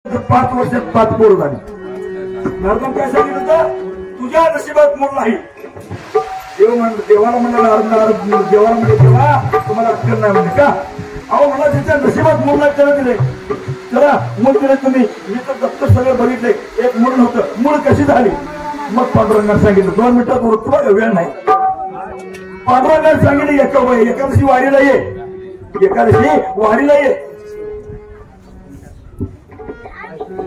5 वर्षात 5 पोरं झाली. नारदान काय सांगितलं होतं, तुझ्या नशिबात मूल नाही. देवाला म्हणलं, देवाला म्हणजे देवा तुम्हाला अक्कल नाही म्हणजे का? अहो मला तिच्या नशिबात मूल नाही त्याला दिले. चला मूल दिले तुम्ही. मी तर दत्त सगळं बघितले, एक मूल नव्हतं. मूल कशी झाली? मग पांडुरंगाने सांगितलं 2 मिनिटात उरतो वेळ नाही. पांडुरंगाने सांगितलं एकादशी वारीला ये, एकादशी वारीला ये.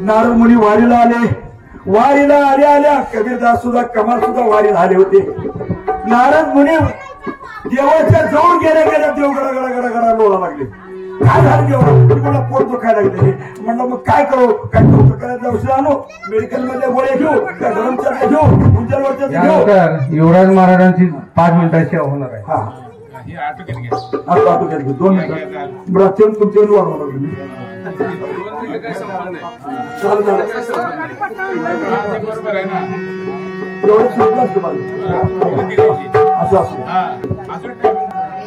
नारद मुनी वारीला आले. वारीला आल्या कबीरदास सुद्धा कमाल सुद्धा वारीला आले होते. नारद मुनी देवाच्या जवळ गेल्या देव गडा गडा गडा गडा लोळा लागले. काय झालं देवा? मला पोट दुखायला लागले. म्हणलं मग काय करू? काय डॉक्टर करायचं औषध आणू, मेडिकल मध्ये गोळ्या घेऊ, काय गरमच्या घेऊ, उंचलवरच्या घेऊ. युवराज महाराजांची 5 मिनिटाची सेवा होणार आहे. हा आता 2 मिनिटात बरं तुमच्या वाढवणार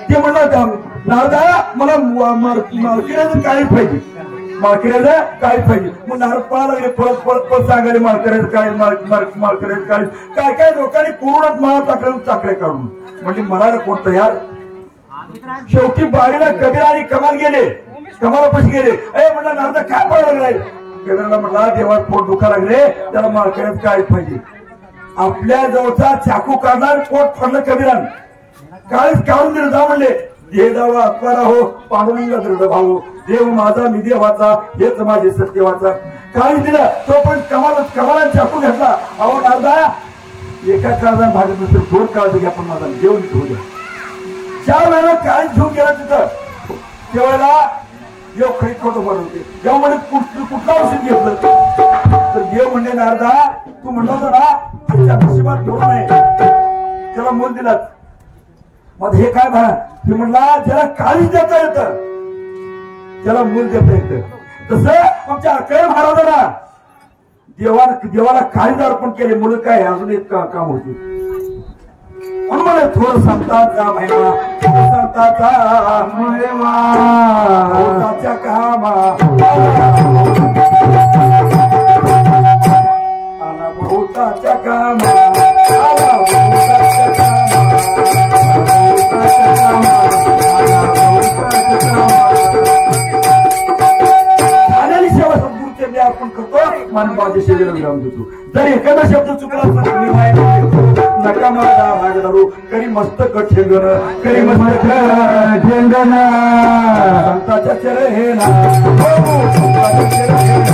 ते म्हणलं नारदा मला माळकऱ्याचं काळीच पाहिजे, माळकऱ्याचं काळीच पाहिजे. मग नारद पळा लागले, परत सांगायला माळकऱ्याचं काळी, माळकऱ्याचं काळी. काय काय लोकांनी पूर्ण माळा टाकल्या चाकड्या काढून. म्हणजे म्हणायला कोण तयार? शेवटी बारीला कबीर आणि कमाल गेले, कमालापाशी गेले. म्हणलं नारदा काय पळा लागलाय? कबीराला म्हटला देवात पोट दुखा लागले, त्याला माळकऱ्याचं काळीच पाहिजे. आपल्या जवळचा चाकू काढणार, पोट फाडलं कबीरान, काळीच काढून दिलं. जा म्हणले हे दावा अपकारा हो पांडुरंगा दृढ भाऊ, देव माझा मी देवाचा, हेच माझे सत्यवाचा. काळीच दिलं. तो पण कमाला चाकू घेतला. अहो नारदा एका काळजात भागत नसेल, 2 काळज घ्या पण माझा देव नीट होऊ द्या. 4 वेळा काळीच घेऊन गेला तिथं. त्यावेळेला देव खरी खोटं बनवते. देव म्हणजे कुठलं औषध घेतलं तर देव म्हणजे नारदा तू म्हणला होता ना त्याच्या नशिबात मूल नाही, त्याला मूल दिलं. मग हे काय म्हणा? ते म्हणला ज्याला काळीच देता येतं त्याला मूल देता येतं. तसं आमच्या अकरा महाराजांना देवाला काळीच अर्पण केले. मुलं काय अजून एक काम होते. म्हणून मला थोडं संताचा महिमा, संताचा महिमा भोवताच्या कामा, आला भोवताच्या कामा, आला भोवताच्या कामा, भोवताच्या कामा, आला भोवताच्या कामा. झालेली सेवा सद्गुरूचरणी अर्पण करतो, मानवाच्या सेवेला विराम देतो. जर एखादा शब्द चुकला तर मी नका माझा भाग धरू, करी मस्तक ठेंगण, करी मस्तक ठेंगण, संताच्या चरणेला, संताच्या चरणेला.